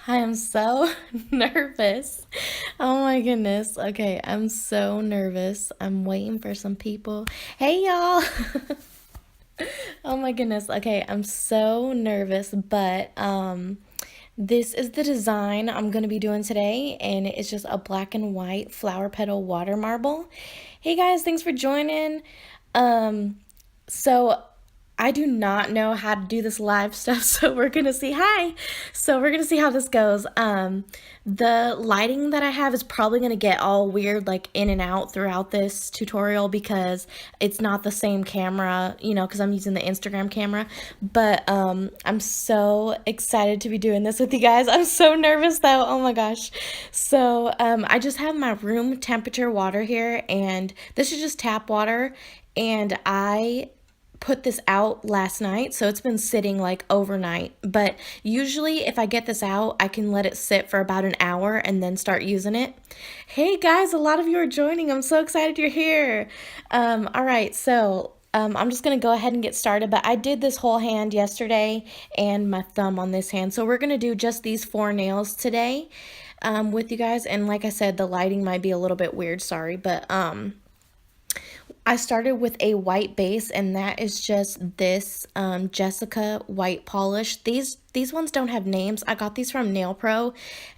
I am so nervous. Oh my goodness. Okay, I'm so nervous. I'm waiting for some people. Hey y'all. Oh my goodness. Okay, I'm so nervous, but this is the design I'm going to be doing today, and it's just a black and white flower petal water marble. Hey guys, thanks for joining. Um so I do not know how to do this live stuff, so we're gonna see. Hi. So we're gonna see how this goes. The lighting that I have is probably gonna get all weird, like in and out throughout this tutorial because it's not the same camera, because I'm using the Instagram camera. But I'm so excited to be doing this with you guys. I'm so nervous though. Oh my gosh. So I just have my room temperature water here, and this is just tap water, and I put this out last night, so it's been sitting like overnight. But usually if I get this out, I can let it sit for about an hour and then start using it. Hey guys, a lot of you are joining. I'm so excited you're here. All right, so I'm just gonna go ahead and get started, but I did this whole hand yesterday and my thumb on this hand. So we're gonna do just these 4 nails today with you guys. And like I said, the lighting might be a little bit weird, sorry, but I started with a white base, and that is just this Jessica white polish. These ones don't have names. I got these from Nail Pro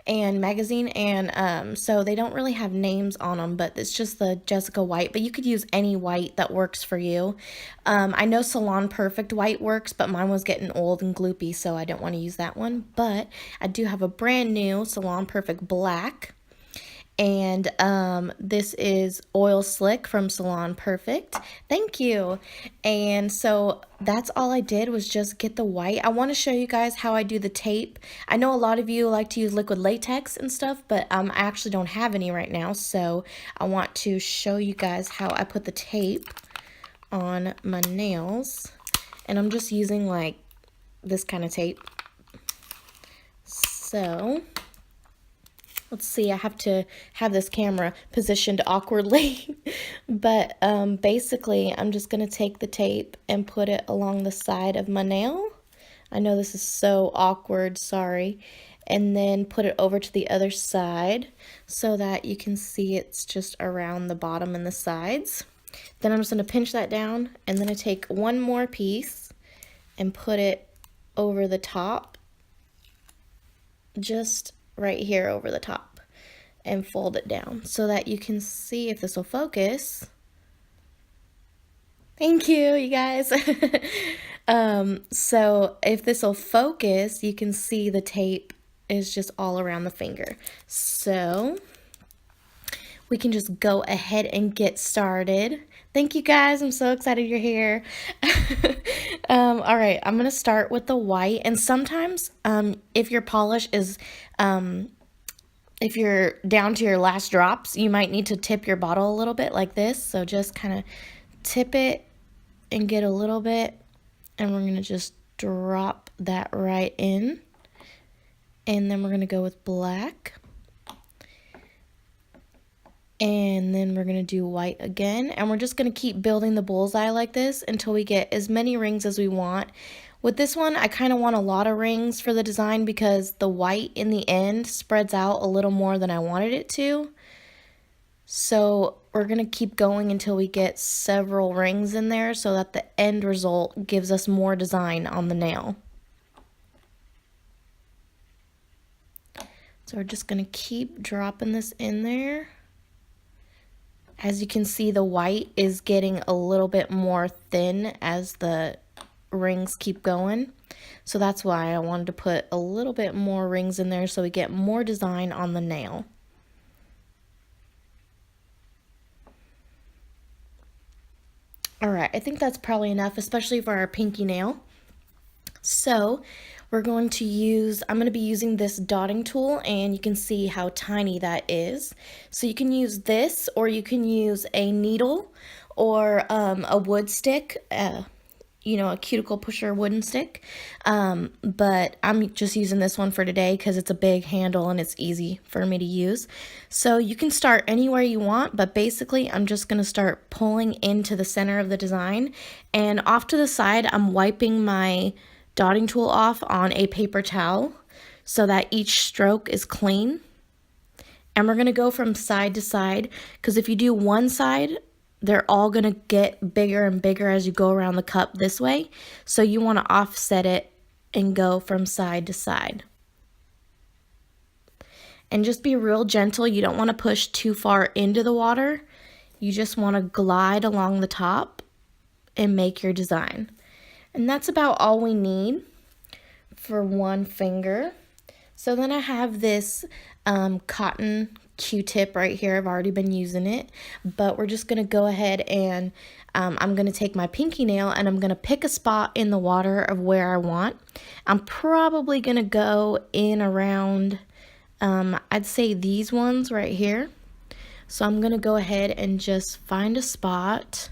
and magazine, and so they don't really have names on them, but it's just the Jessica white. But you could use any white that works for you. I know Salon Perfect white works, but mine was getting old and gloopy, so I didn't want to use that one. But I do have a brand new Salon Perfect black. And this is Oil Slick from Salon Perfect. Thank you. And so that's all I did was just get the white. I want to show you guys how I do the tape. I know a lot of you like to use liquid latex and stuff, but I actually don't have any right now. So I want to show you guys how I put the tape on my nails. And I'm just using like this kind of tape. So let's see, I have to have this camera positioned awkwardly. But basically, I'm just going to take the tape and put it along the side of my nail. I know this is so awkward, sorry. And then put it over to the other side so that you can see it's just around the bottom and the sides. Then I'm just going to pinch that down, and then I take one more piece and put it over the top, just right here over the top, and fold it down so that you can see if this will focus. Thank you, you guys. So if this will focus, you can see the tape is just all around the finger. So we can just go ahead and get started. Thank you guys. I'm so excited you're here. All right, I'm gonna start with the white. And sometimes if your polish is if you're down to your last drops, you might need to tip your bottle a little bit like this. So just kind of tip it and get a little bit, and we're gonna just drop that right in. And then we're gonna go with black. And then we're gonna do white again, and we're just gonna keep building the bullseye like this until we get as many rings as we want. With this one, I kind of want a lot of rings for the design because the white in the end spreads out a little more than I wanted it to. So we're gonna keep going until we get several rings in there so that the end result gives us more design on the nail. So we're just gonna keep dropping this in there. As you can see, the white is getting a little bit more thin as the rings keep going. So that's why I wanted to put a little bit more rings in there so we get more design on the nail. All right, I think that's probably enough, especially for our pinky nail. So we're going to use, I'm going to be using this dotting tool, and you can see how tiny that is. So you can use this, or you can use a needle or a wood stick, a cuticle pusher wooden stick. But I'm just using this one for today because it's a big handle and it's easy for me to use. So you can start anywhere you want, but basically I'm just going to start pulling into the center of the design. And off to the side, I'm wiping my dotting tool off on a paper towel so that each stroke is clean. And we're going to go from side to side, because if you do one side, they're all going to get bigger and bigger as you go around the cup this way. So you want to offset it and go from side to side. And just be real gentle. You don't want to push too far into the water. You just want to glide along the top and make your design. And that's about all we need for one finger. So then I have this cotton Q-tip right here. I've already been using it, but we're just going to go ahead and I'm going to take my pinky nail and I'm going to pick a spot in the water of where I want. I'm probably going to go in around, I'd say these ones right here. So I'm going to go ahead and just find a spot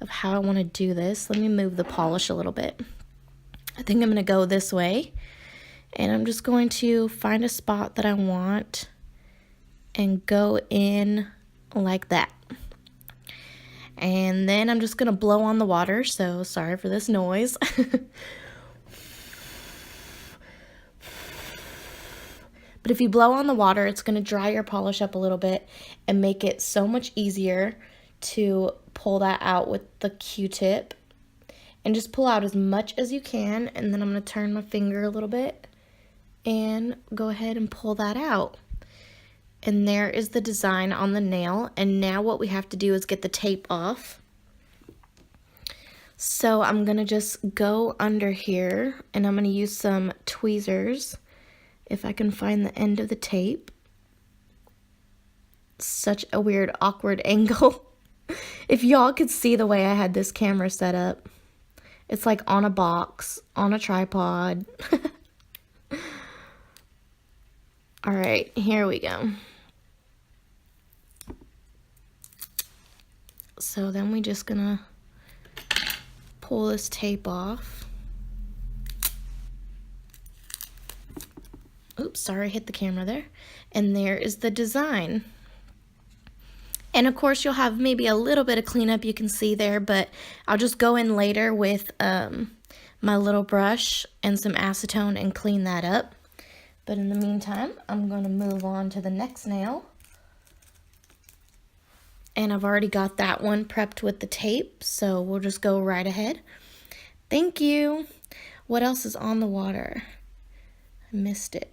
of how I want to do this. Let me move the polish a little bit. I think I'm going to go this way. And I'm just going to find a spot that I want and go in like that. And then I'm just going to blow on the water, so sorry for this noise. But if you blow on the water, it's going to dry your polish up a little bit and make it so much easier to pull that out with the Q-tip. And just pull out as much as you can, and then I'm going to turn my finger a little bit and go ahead and pull that out. And there is the design on the nail. And now what we have to do is get the tape off. So I'm gonna just go under here and I'm gonna use some tweezers if I can find the end of the tape. Such a weird, awkward angle. If y'all could see the way I had this camera set up. It's like on a box, on a tripod. All right, here we go. So then we're just gonna pull this tape off. Oops, sorry, hit the camera there. And there is the design. And of course you'll have maybe a little bit of cleanup you can see there, but I'll just go in later with my little brush and some acetone and clean that up. But in the meantime, I'm going to move on to the next nail. And I've already got that one prepped with the tape, so we'll just go right ahead. Thank you. What else is on the water? I missed it.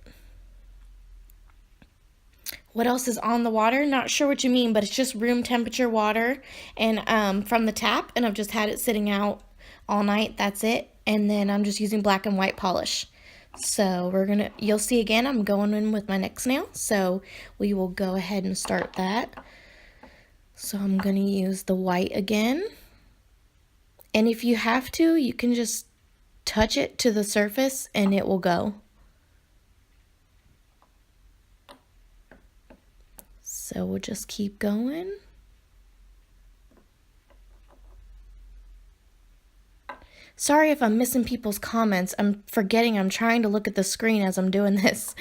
What else is on the water? Not sure what you mean, but it's just room temperature water and from the tap, and I've just had it sitting out all night. That's it. And then I'm just using black and white polish. So you'll see again, I'm going in with my next nail. So we will go ahead and start that. So I'm going to use the white again. And if you have to, you can just touch it to the surface and it will go. So we'll just keep going. Sorry if I'm missing people's comments. I'm forgetting I'm trying to look at the screen as I'm doing this.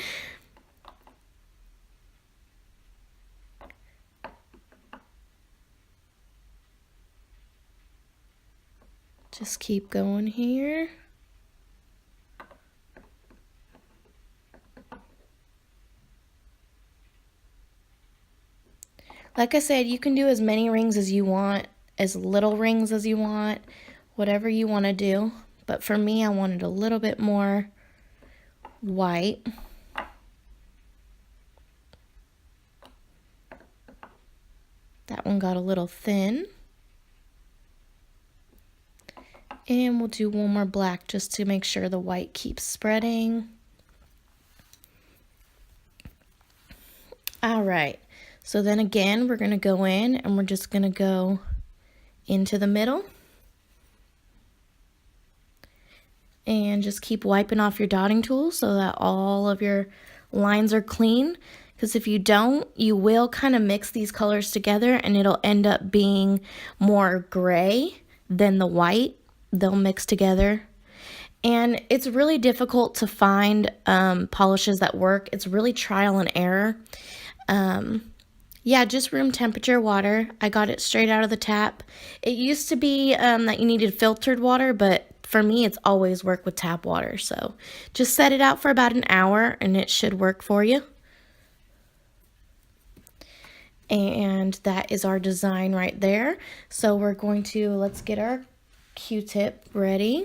Just keep going here. Like I said, you can do as many rings as you want, as little rings as you want, whatever you want to do. But for me, I wanted a little bit more white. That one got a little thin. And we'll do one more black just to make sure the white keeps spreading. All right. So then again, we're going to go in and we're just going to go into the middle. And just keep wiping off your dotting tool so that all of your lines are clean. Because if you don't, you will kind of mix these colors together and it'll end up being more gray than the white. They'll mix together. And it's really difficult to find polishes that work. It's really trial and error. Yeah, just room temperature water. I got it straight out of the tap. It used to be that you needed filtered water, but for me, it's always work with tap water. So just set it out for about an hour and it should work for you. And that is our design right there. So we're going to, let's get our Q-tip ready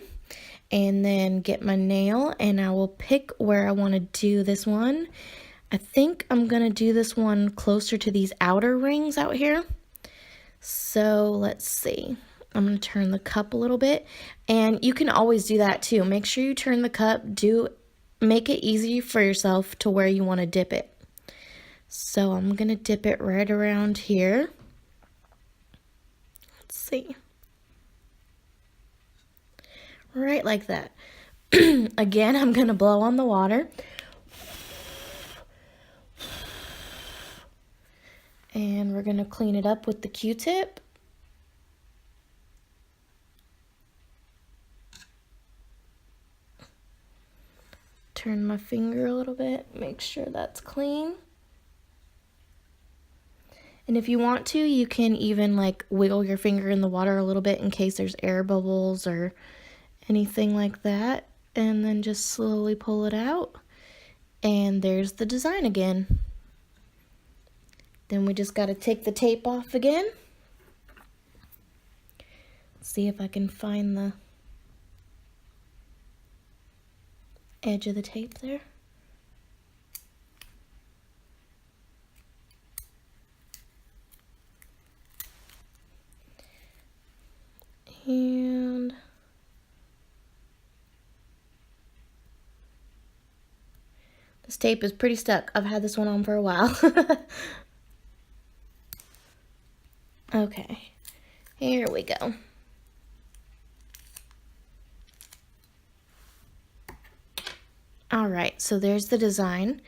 and then get my nail, and I will pick where I want to do this one. I think I'm going to do this one closer to these outer rings out here. So let's see. I'm going to turn the cup a little bit, and you can always do that too. Make sure you turn the cup, make it easy for yourself to where you want to dip it. So I'm going to dip it right around here. Let's see. Right like that. Again, I'm going to blow on the water. And we're going to clean it up with the Q-tip. Turn my finger a little bit, make sure that's clean. And if you want to, you can even like wiggle your finger in the water a little bit in case there's air bubbles or anything like that. And then just slowly pull it out. And there's the design again. Then we just got to take the tape off again. See if I can find the edge of the tape there. And this tape is pretty stuck. I've had this one on for a while. Okay, here we go. All right, so there's the design.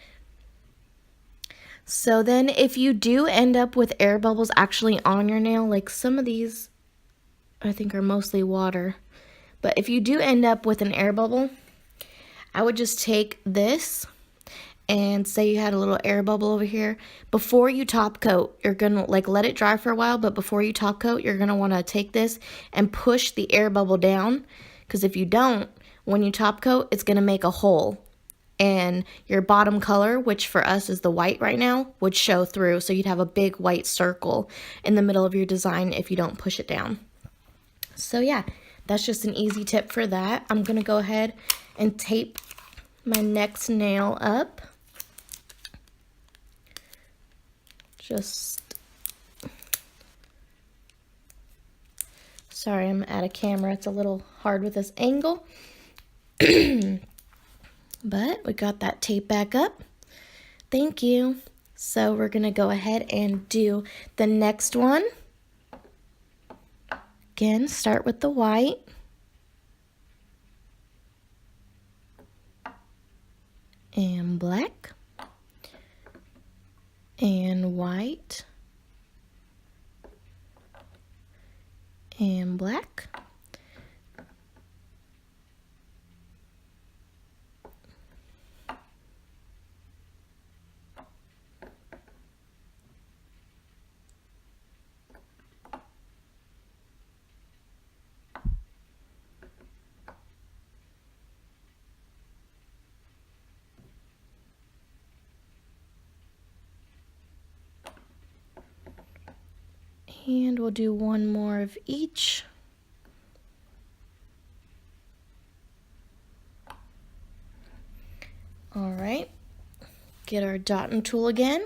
So then if you do end up with air bubbles actually on your nail, like some of these I think are mostly water, but if you do end up with an air bubble, I would just take this and say you had a little air bubble over here. Before you top coat, you're gonna like let it dry for a while, but before you top coat, you're gonna wanna take this and push the air bubble down, because if you don't, when you top coat, it's gonna make a hole. And your bottom color, which for us is the white right now, would show through. So you'd have a big white circle in the middle of your design if you don't push it down. So yeah, that's just an easy tip for that. I'm gonna go ahead and tape my next nail up. Sorry, I'm at a camera. It's a little hard with this angle. But we got that tape back up. Thank you. So we're gonna go ahead and do the next one. Again, start with the white. And black. And white. And black. And we'll do one more of each. All right, get our dotting tool again,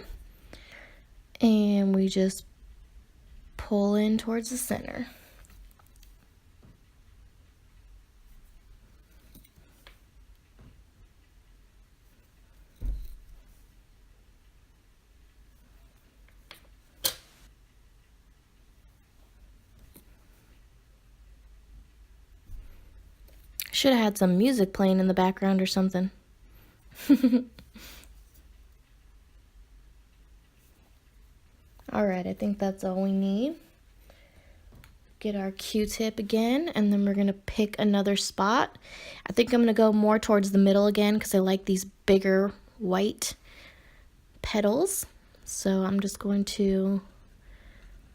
and we just pull in towards the center. Should have had some music playing in the background or something. All right, I think that's all we need. Get our Q-tip again, and then we're gonna pick another spot. I think I'm gonna go more towards the middle again because I like these bigger white petals. So I'm just going to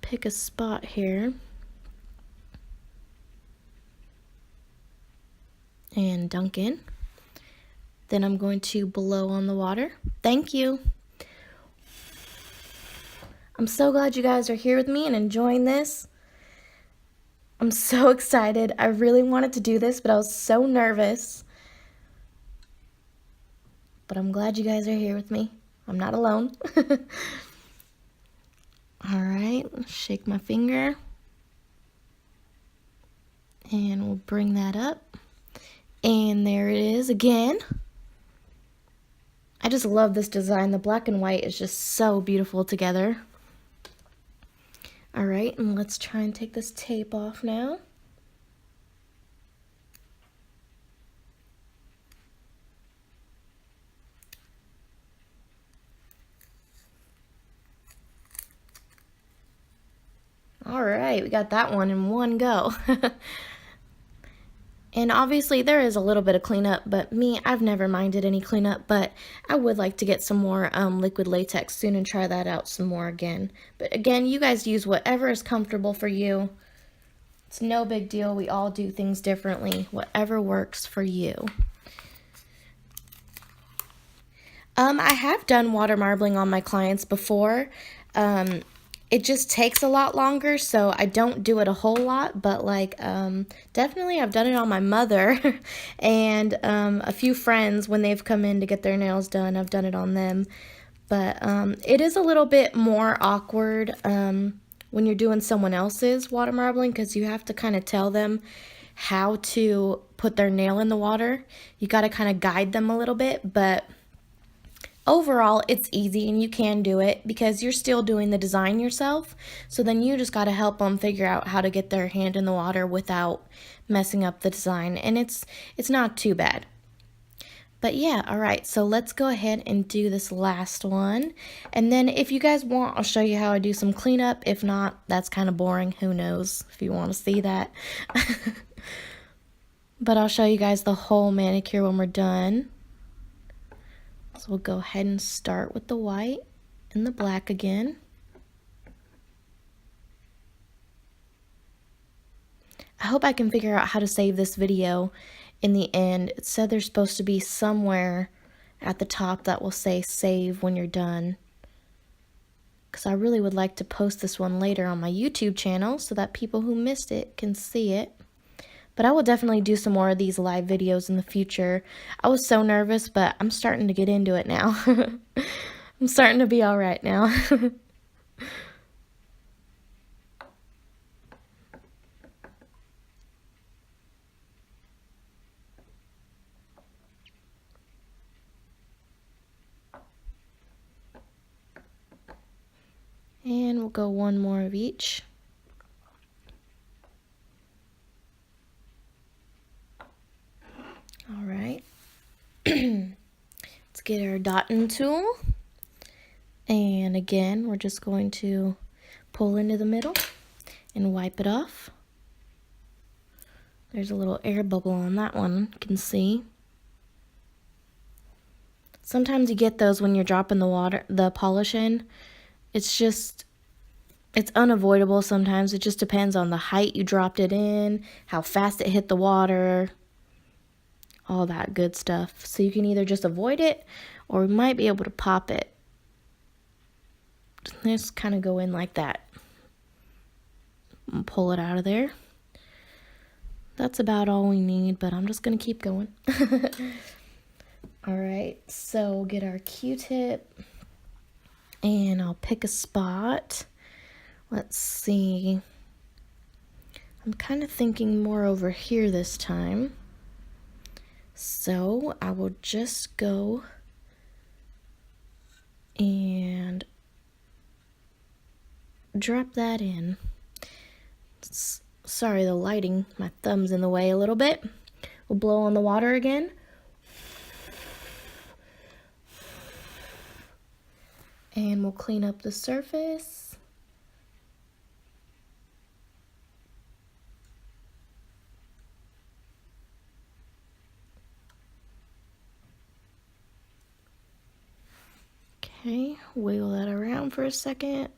pick a spot here. and dunk in. Then I'm going to blow on the water. Thank you. I'm so glad you guys are here with me and enjoying this. I'm so excited. I really wanted to do this, but I was so nervous. But I'm glad you guys are here with me. I'm not alone. All right, shake my finger. And we'll bring that up. And there it is again. I just love this design. The black and white is just so beautiful together. All right, and let's try and take this tape off now. All right, we got that one in one go. And obviously there is a little bit of cleanup, but I've never minded any cleanup, but I would like to get some more liquid latex soon and try that out some more again. But again, you guys use whatever is comfortable for you. It's no big deal. We all do things differently. Whatever works for you. I have done water marbling on my clients before. It just takes a lot longer, so I don't do it a whole lot, but like definitely I've done it on my mother and a few friends when they've come in to get their nails done. I've done it on them, but it is a little bit more awkward when you're doing someone else's water marbling because you have to kind of tell them how to put their nail in the water. You got to kind of guide them a little bit, but overall, it's easy and you can do it because you're still doing the design yourself. So then you just got to help them figure out how to get their hand in the water without messing up the design. And it's not too bad. But yeah, all right, so let's go ahead and do this last one. And then if you guys want, I'll show you how I do some cleanup. If not, that's kind of boring. Who knows if you want to see that. But I'll show you guys the whole manicure when we're done. So we'll go ahead and start with the white and the black again. I hope I can figure out how to save this video in the end. It said there's supposed to be somewhere at the top that will say save when you're done. Because I really would like to post this one later on my YouTube channel so that people who missed it can see it. But I will definitely do some more of these live videos in the future. I was so nervous, but I'm starting to get into it now. I'm starting to be all right now. And we'll go one more of each. All right. Let's get our dotting tool. And again, we're just going to pull into the middle and wipe it off. There's a little air bubble on that one, you can see. Sometimes you get those when you're dropping the polish in. It's unavoidable sometimes. It just depends on the height you dropped it in, how fast it hit the water, all that good stuff. So you can either just avoid it or we might be able to pop it. Just kind of go in like that and pull it out of there. That's about all we need, but I'm just going to keep going. All right, so get our Q-tip and I'll pick a spot. Let's see. I'm kind of thinking more over here this time. So I will just go and drop that in. Sorry, the lighting, my thumb's in the way a little bit. We'll blow on the water again. And we'll clean up the surface. Okay, wiggle that around for a second.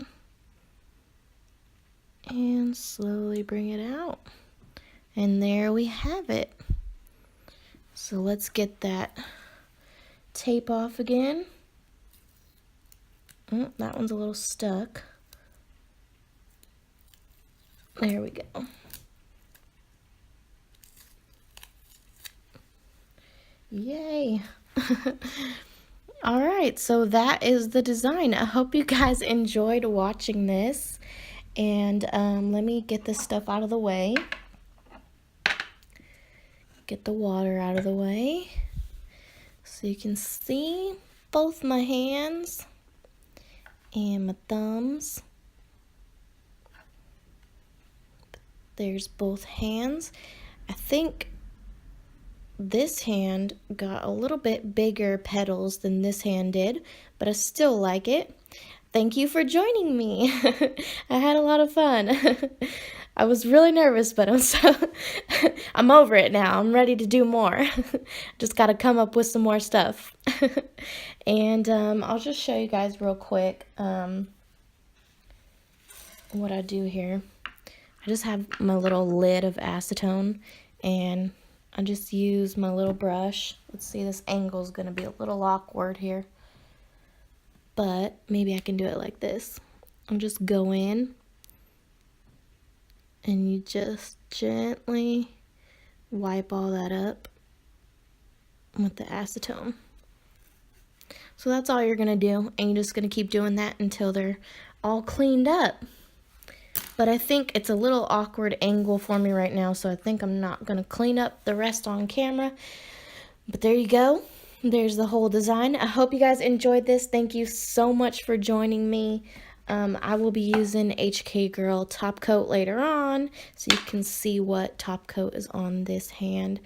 And slowly bring it out. And there we have it. So let's get that tape off again. Oh, that one's a little stuck. There we go. Yay. All right, so that is the design. I hope you guys enjoyed watching this. And let me get this stuff out of the way. Get the water out of the way so you can see both my hands and my thumbs. There's both hands. I think this hand got a little bit bigger petals than this hand did, but I still like it. Thank you for joining me. I had a lot of fun. I was really nervous, but I'm over it now. I'm ready to do more. Just got to come up with some more stuff. And I'll just show you guys real quick what I do here. I just have my little lid of acetone, and I just use my little brush. Let's see, this angle is going to be a little awkward here, but maybe I can do it like this. I'll just go in, and you just gently wipe all that up with the acetone. So that's all you're going to do, and you're just going to keep doing that until they're all cleaned up. But I think it's a little awkward angle for me right now, so I think I'm not going to clean up the rest on camera. But there you go. There's the whole design. I hope you guys enjoyed this. Thank you so much for joining me. I will be using HK Girl top coat later on, so you can see what top coat is on this hand.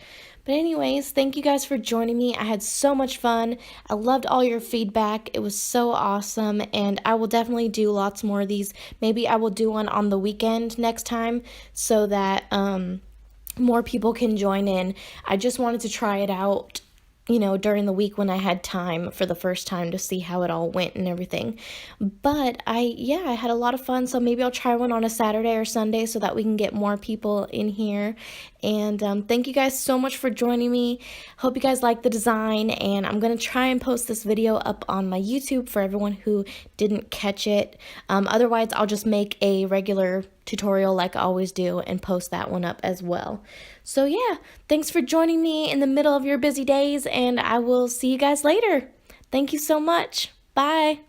But anyways, thank you guys for joining me. I had so much fun. I loved all your feedback. It was so awesome, and I will definitely do lots more of these. Maybe I will do one on the weekend next time so that more people can join in. I just wanted to try it out, you know, during the week when I had time for the first time to see how it all went and everything. But I had a lot of fun, so maybe I'll try one on a Saturday or Sunday so that we can get more people in here. And thank you guys so much for joining me. Hope you guys like the design, and I'm going to try and post this video up on my YouTube for everyone who didn't catch it. Otherwise, I'll just make a regular tutorial like I always do and post that one up as well. So yeah, thanks for joining me in the middle of your busy days, and I will see you guys later. Thank you so much. Bye.